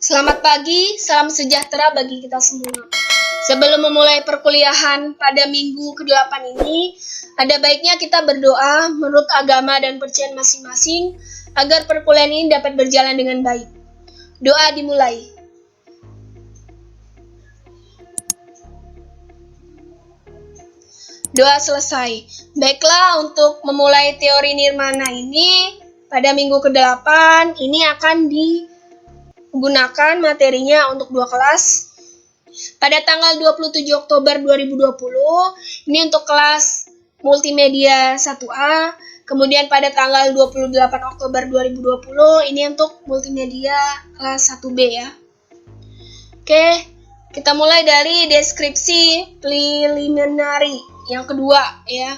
Selamat pagi, salam sejahtera bagi kita semua. Sebelum memulai perkuliahan pada minggu ke-8 ini, ada baiknya kita berdoa menurut agama dan percayaan masing-masing agar perkuliahan ini dapat berjalan dengan baik. Doa dimulai. Doa selesai. Baiklah, untuk memulai teori nirmana ini, pada minggu ke-8 ini akan digunakan materinya untuk 2 kelas. Pada tanggal 27 Oktober 2020, ini untuk kelas multimedia 1A. Kemudian pada tanggal 28 Oktober 2020, ini untuk multimedia kelas 1B ya. Oke, kita mulai dari deskripsi preliminary yang kedua ya.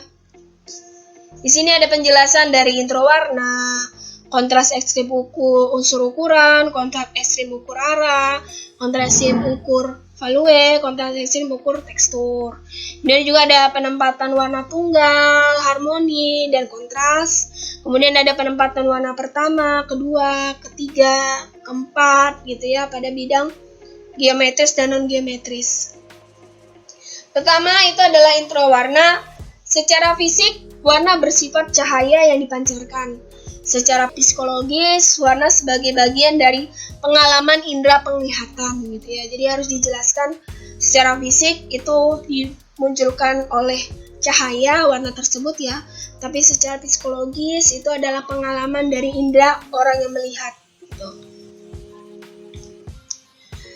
Di sini ada penjelasan dari intro warna, kontras ekstrim unsur ukuran, kontras ekstrim ukur arah, kontras ekstrim ukur value, kontras ekstrim ukur tekstur. Kemudian juga ada penempatan warna tunggal, harmoni, dan kontras. Kemudian ada penempatan warna pertama, kedua, ketiga, keempat gitu ya pada bidang geometris dan non-geometris. Pertama itu adalah intro warna. Secara fisik, warna bersifat cahaya yang dipancarkan. Secara psikologis, warna sebagai bagian dari pengalaman indera penglihatan gitu ya. Jadi harus dijelaskan secara fisik itu dimunculkan oleh cahaya warna tersebut ya. Tapi secara psikologis itu adalah pengalaman dari indera orang yang melihat gitu.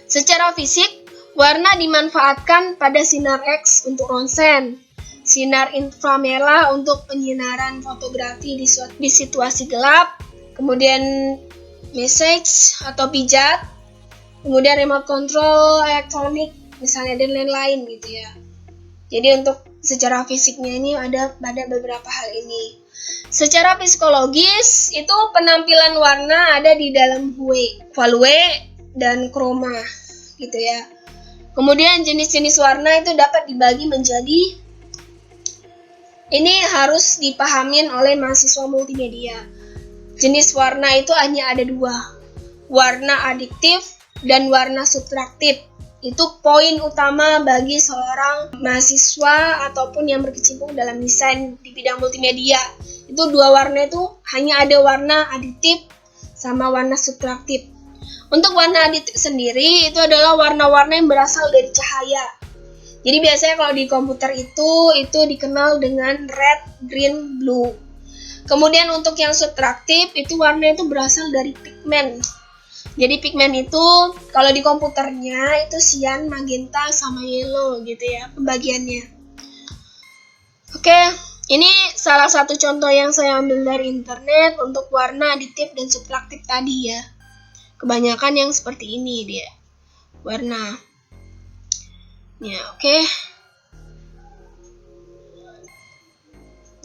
Secara fisik, warna dimanfaatkan pada sinar X untuk ronsen, sinar inframerah untuk penyinaran fotografi di situasi gelap, kemudian message atau pijat, kemudian remote control elektronik misalnya dan lain-lain gitu ya. Jadi untuk secara fisiknya ini ada pada beberapa hal ini. Secara psikologis itu penampilan warna ada di dalam hue, value, dan chroma gitu ya. Kemudian jenis-jenis warna itu dapat dibagi menjadi, ini harus dipahamin oleh mahasiswa multimedia. Jenis warna itu hanya ada 2, warna adiktif dan warna subtraktif. Itu poin utama bagi seorang mahasiswa ataupun yang berkecimpung dalam desain di bidang multimedia. Itu 2 warna itu hanya ada warna adiktif sama warna subtraktif. Untuk warna adiktif sendiri itu adalah warna-warna yang berasal dari cahaya. Jadi biasanya kalau di komputer itu dikenal dengan red, green, blue. Kemudian untuk yang subtraktif itu warna itu berasal dari pigmen. Jadi pigmen itu kalau di komputernya itu cyan, magenta, sama yellow gitu ya pembagiannya. Oke, ini salah satu contoh yang saya ambil dari internet untuk warna adiktif dan subtraktif tadi ya. Kebanyakan yang seperti ini dia warna ya. Oke,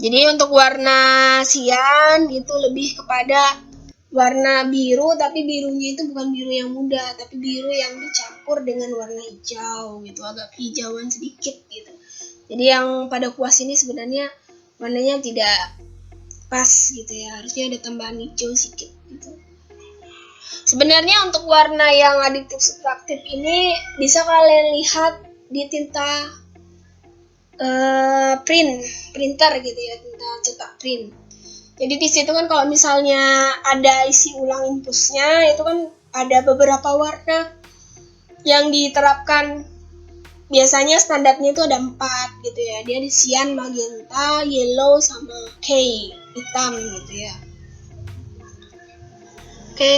jadi untuk warna cyan itu lebih kepada warna biru, tapi birunya itu bukan biru yang muda, tapi biru yang dicampur dengan warna hijau gitu, agak hijauan sedikit gitu. Jadi yang pada kuas ini sebenarnya warnanya tidak pas gitu ya, harusnya ada tambahan hijau sedikit gitu. Sebenarnya untuk warna yang adiktif subtraktif ini bisa kalian lihat di tinta printer gitu ya, tinta cetak print. Jadi di situ kan kalau misalnya ada isi ulang impulsnya itu kan ada beberapa warna yang diterapkan. Biasanya standarnya itu ada 4 gitu ya. Dia di cyan, magenta, yellow, sama hitam gitu ya. Oke.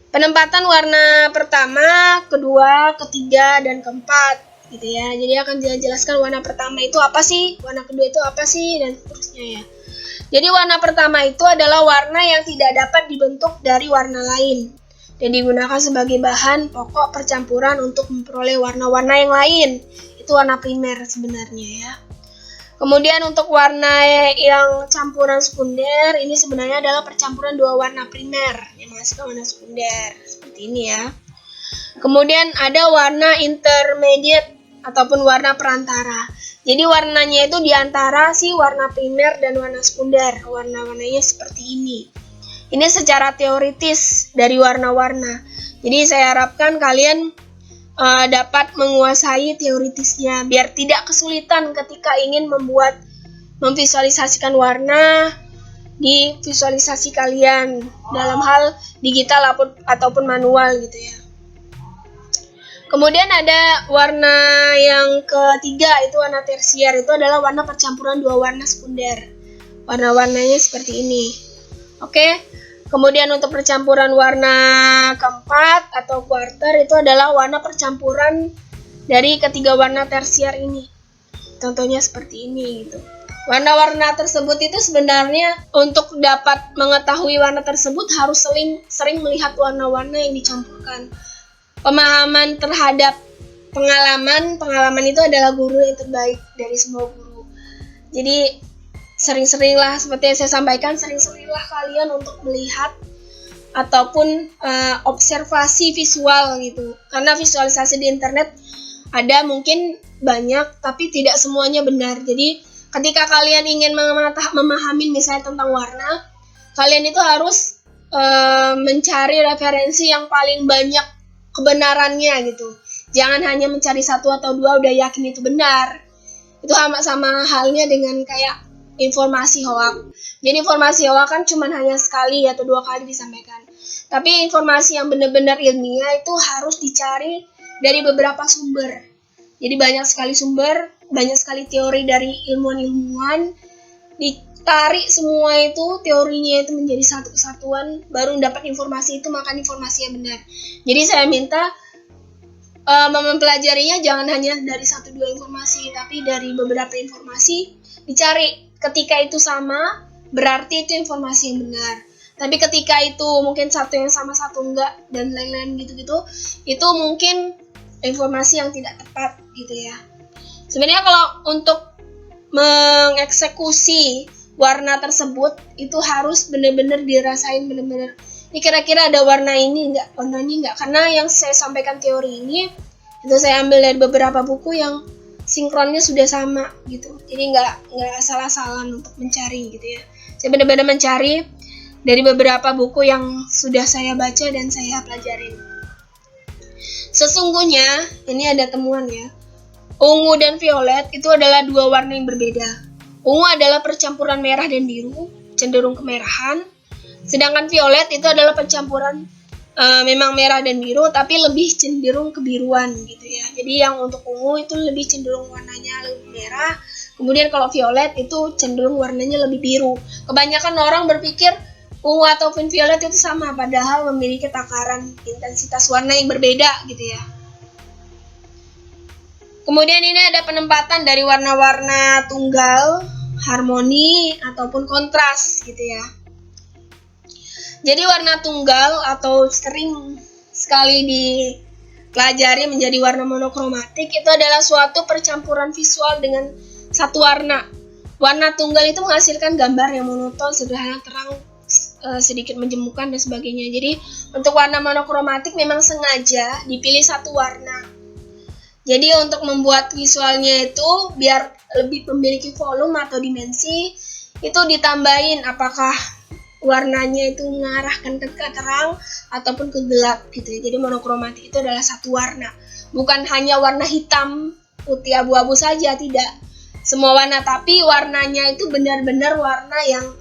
Penempatan warna pertama, kedua, ketiga, dan keempat gitu ya. Jadi akan dijelaskan warna pertama itu apa sih, warna kedua itu apa sih, dan seterusnya ya. Jadi warna pertama itu adalah warna yang tidak dapat dibentuk dari warna lain dan digunakan sebagai bahan pokok percampuran untuk memperoleh warna-warna yang lain. Itu warna primer sebenarnya ya. Kemudian untuk warna yang campuran sekunder, ini sebenarnya adalah percampuran 2 warna primer yang masuk ke warna sekunder, seperti ini ya. Kemudian ada warna intermediate ataupun warna perantara. Jadi warnanya itu di antara si warna primer dan warna sekunder. Warna-warnanya seperti ini. Ini secara teoritis dari warna-warna. Jadi saya harapkan kalian dapat menguasai teoritisnya biar tidak kesulitan ketika ingin memvisualisasikan warna di visualisasi kalian dalam hal digital ataupun manual gitu ya. Kemudian ada warna yang ketiga, itu warna tersier. Itu adalah warna percampuran dua warna sekunder. Warna-warnanya seperti ini. Oke. Kemudian untuk percampuran warna keempat atau quarter itu adalah warna percampuran dari ketiga warna tersier ini. Contohnya seperti ini gitu. Warna-warna tersebut itu sebenarnya untuk dapat mengetahui warna tersebut harus sering melihat warna-warna yang dicampurkan. Pemahaman terhadap pengalaman itu adalah guru yang terbaik dari semua guru. Jadi sering-seringlah, seperti yang saya sampaikan, sering-seringlah kalian untuk melihat ataupun observasi visual gitu. Karena visualisasi di internet ada mungkin banyak, tapi tidak semuanya benar. Jadi ketika kalian ingin memahami misalnya tentang warna, kalian itu harus mencari referensi yang paling banyak kebenarannya gitu. Jangan hanya mencari satu atau dua udah yakin itu benar. Itu sama halnya dengan kayak informasi hoax. Jadi informasi hoax kan cuma hanya sekali atau dua kali disampaikan. Tapi informasi yang benar-benar ilmiah itu harus dicari dari beberapa sumber. Jadi banyak sekali sumber, banyak sekali teori dari ilmuwan-ilmuwan, ditarik semua itu, teorinya itu menjadi satu kesatuan, baru dapat informasi itu, maka informasi yang benar. Jadi saya minta mempelajarinya jangan hanya dari satu dua informasi, tapi dari beberapa informasi dicari. Ketika itu sama, berarti itu informasi yang benar. Tapi ketika itu mungkin satu yang sama, satu enggak, dan lain-lain gitu-gitu, itu mungkin informasi yang tidak tepat gitu ya. Sebenarnya kalau untuk mengeksekusi warna tersebut itu harus benar-benar dirasain, benar-benar ini kira-kira ada warna ini enggak, warna ini enggak. Karena yang saya sampaikan teori ini itu saya ambil dari beberapa buku yang sinkronnya sudah sama gitu. Jadi enggak salah-salahan untuk mencari gitu ya. Saya benar-benar mencari dari beberapa buku yang sudah saya baca dan saya pelajarin. Sesungguhnya ini ada temuan ya. Ungu dan violet itu adalah dua warna yang berbeda. Ungu adalah percampuran merah dan biru, cenderung kemerahan. Sedangkan violet itu adalah percampuran memang merah dan biru, tapi lebih cenderung kebiruan gitu ya. Jadi yang untuk ungu itu lebih cenderung warnanya lebih merah. Kemudian kalau violet itu cenderung warnanya lebih biru. Kebanyakan orang berpikir ungu ataupun violet itu sama, padahal memiliki takaran intensitas warna yang berbeda gitu ya. Kemudian ini ada penempatan dari warna-warna tunggal, harmoni, ataupun kontras gitu ya. Jadi warna tunggal atau sering sekali dipelajari menjadi warna monokromatik itu adalah suatu percampuran visual dengan satu warna. Warna tunggal itu menghasilkan gambar yang monoton, sederhana, terang, sedikit menjemukan dan sebagainya. Jadi untuk warna monokromatik memang sengaja dipilih satu warna. Jadi untuk membuat visualnya itu biar lebih memiliki volume atau dimensi, itu ditambahin apakah warnanya itu mengarahkan ke terang ataupun ke gelap gitu ya. Jadi monokromatik itu adalah satu warna. Bukan hanya warna hitam, putih, abu-abu saja, tidak. Semua warna, tapi warnanya itu benar-benar warna yang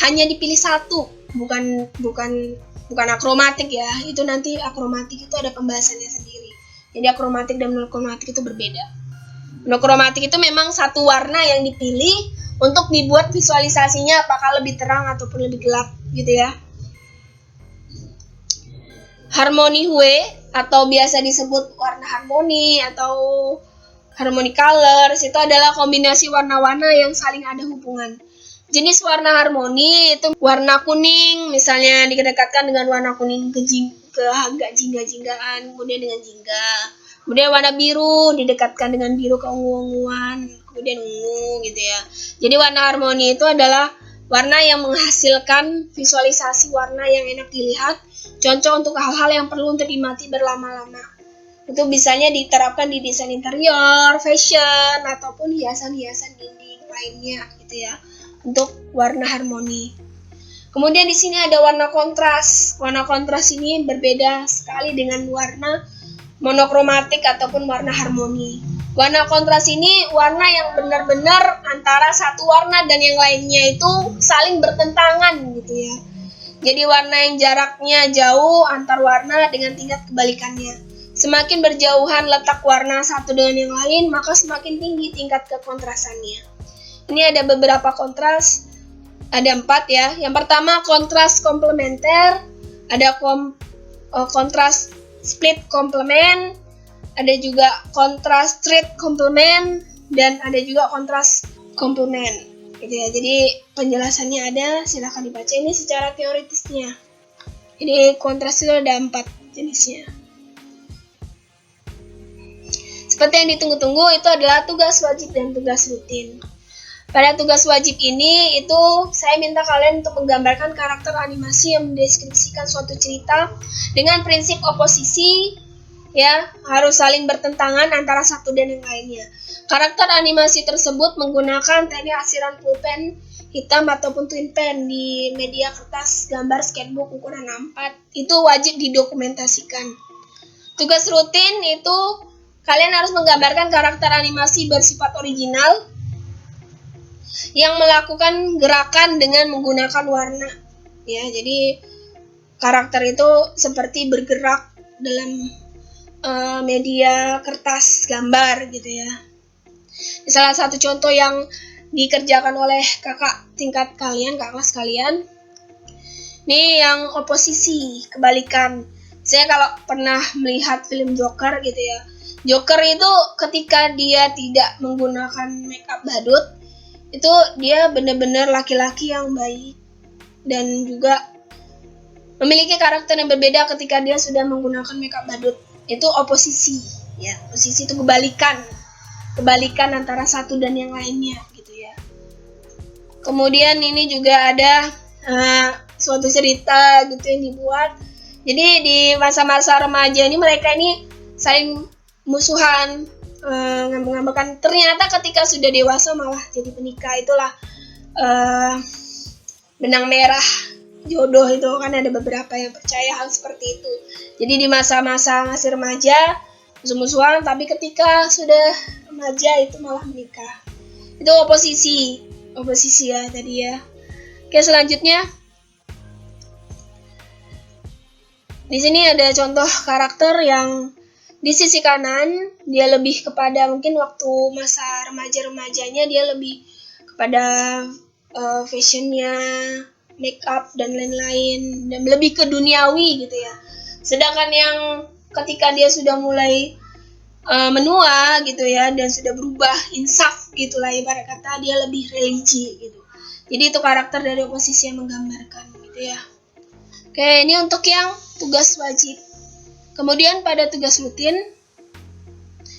hanya dipilih satu, bukan akromatik ya. Itu nanti akromatik itu ada pembahasannya sendiri. Jadi akromatik dan monokromatik itu berbeda. Monokromatik itu memang satu warna yang dipilih untuk dibuat visualisasinya apakah lebih terang ataupun lebih gelap gitu ya. Harmony hue atau biasa disebut warna harmoni atau harmony colors itu adalah kombinasi warna-warna yang saling ada hubungan. Jenis warna harmoni itu warna kuning misalnya didekatkan dengan warna kuning ke agak jingga-jinggaan, kemudian dengan jingga. Kemudian warna biru didekatkan dengan biru keungu-unguan, kemudian ungu gitu ya. Jadi warna harmoni itu adalah warna yang menghasilkan visualisasi warna yang enak dilihat, cocok untuk hal-hal yang perlu untuk dinikmati berlama-lama. Itu bisanya diterapkan di desain interior, fashion, ataupun hiasan-hiasan dinding lainnya gitu ya, untuk warna harmoni. Kemudian di sini ada warna kontras. Warna kontras ini berbeda sekali dengan warna monokromatik ataupun warna harmoni. Warna kontras ini warna yang benar-benar antara satu warna dan yang lainnya itu saling bertentangan gitu ya. Jadi warna yang jaraknya jauh antar warna dengan tingkat kebalikannya. Semakin berjauhan letak warna satu dengan yang lain, maka semakin tinggi tingkat kekontrasannya. Ini ada beberapa kontras. Ada 4 ya. Yang pertama kontras komplementer, ada kontras split komplement, ada juga kontras straight komplement, dan ada juga kontras komplement. Gitu ya. Jadi penjelasannya ada, silahkan dibaca ini secara teoritisnya. Jadi kontras itu ada 4 jenisnya. Seperti yang ditunggu-tunggu itu adalah tugas wajib dan tugas rutin. Pada tugas wajib ini itu saya minta kalian untuk menggambarkan karakter animasi yang mendeskripsikan suatu cerita dengan prinsip oposisi, ya, harus saling bertentangan antara satu dan yang lainnya. Karakter animasi tersebut menggunakan teknik asiran pulpen hitam ataupun twin pen di media kertas gambar sketchbook ukuran A4. Itu wajib didokumentasikan. Tugas rutin itu kalian harus menggambarkan karakter animasi bersifat original yang melakukan gerakan dengan menggunakan warna. Ya, jadi karakter itu seperti bergerak dalam media kertas gambar gitu ya. Salah satu contoh yang dikerjakan oleh kakak tingkat kalian, kakak kelas kalian. Ini yang oposisi, kebalikan. Saya kalau pernah melihat film Joker gitu ya. Joker itu ketika dia tidak menggunakan makeup badut, itu dia benar-benar laki-laki yang baik dan juga memiliki karakter yang berbeda ketika dia sudah menggunakan makeup badut. Itu oposisi, ya. Oposisi itu kebalikan antara satu dan yang lainnya gitu ya. Kemudian ini juga ada suatu cerita gitu yang dibuat. Jadi di masa-masa remaja ini mereka ini saling musuhan, ngambek-ngambekan. Ternyata ketika sudah dewasa malah jadi penikah. Itulah benang merah jodoh itu, kan ada beberapa yang percaya hal seperti itu. Jadi di masa-masa masih remaja musuh-musuhan, tapi ketika sudah remaja itu malah menikah. Itu oposisi ya tadi ya. Oke, selanjutnya di sini ada contoh karakter yang di sisi kanan dia lebih kepada mungkin waktu masa remaja-remajanya dia lebih kepada fashionnya, make up dan lain-lain, dan lebih ke duniawi gitu ya. Sedangkan yang ketika dia sudah mulai menua gitu ya dan sudah berubah insaf gitulah ibarat kata, dia lebih religi gitu. Jadi itu karakter dari oposisi yang menggambarkan gitu ya. Oke, ini untuk yang tugas wajib. Kemudian pada tugas rutin,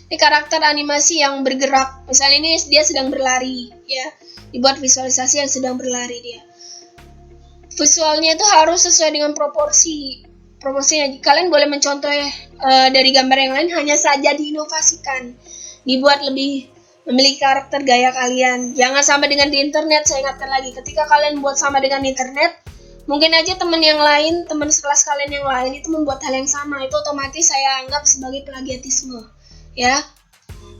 ini karakter animasi yang bergerak. Misalnya ini dia sedang berlari, ya, dibuat visualisasi yang sedang berlari dia. Visualnya itu harus sesuai dengan proporsinya. Kalian boleh mencontoh dari gambar yang lain, hanya saja diinovasikan, dibuat lebih memiliki karakter gaya kalian. Jangan sama dengan di internet. Saya ingatkan lagi, ketika kalian buat sama dengan internet, mungkin aja teman yang lain, teman sekelas kalian yang lain itu membuat hal yang sama, itu otomatis saya anggap sebagai plagiatisme, ya.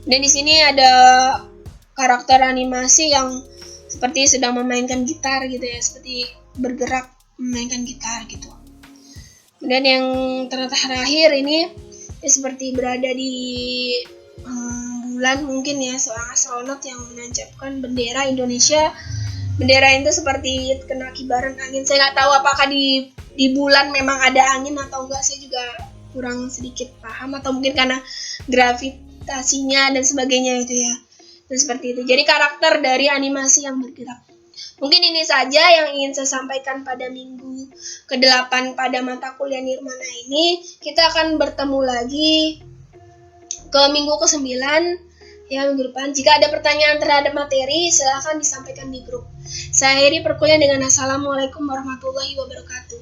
Dan di sini ada karakter animasi yang seperti sedang memainkan gitar gitu ya, seperti bergerak memainkan gitar gitu. Kemudian yang terakhir ini ya seperti berada di bulan mungkin ya, seorang astronot yang menancapkan bendera Indonesia. Bendera itu seperti kena kibaran angin. Saya nggak tahu apakah di bulan memang ada angin atau enggak. Saya juga kurang sedikit paham, atau mungkin karena gravitasinya dan sebagainya itu ya. Dan seperti itu. Jadi karakter dari animasi yang bergerak. Mungkin ini saja yang ingin saya sampaikan pada minggu ke-8 pada mata kuliah Nirmana ini. Kita akan bertemu lagi ke minggu ke-9 ya, minggu depan. Jika ada pertanyaan terhadap materi, silahkan disampaikan di grup. Saya akhiri perkuliahan dengan Assalamualaikum warahmatullahi wabarakatuh.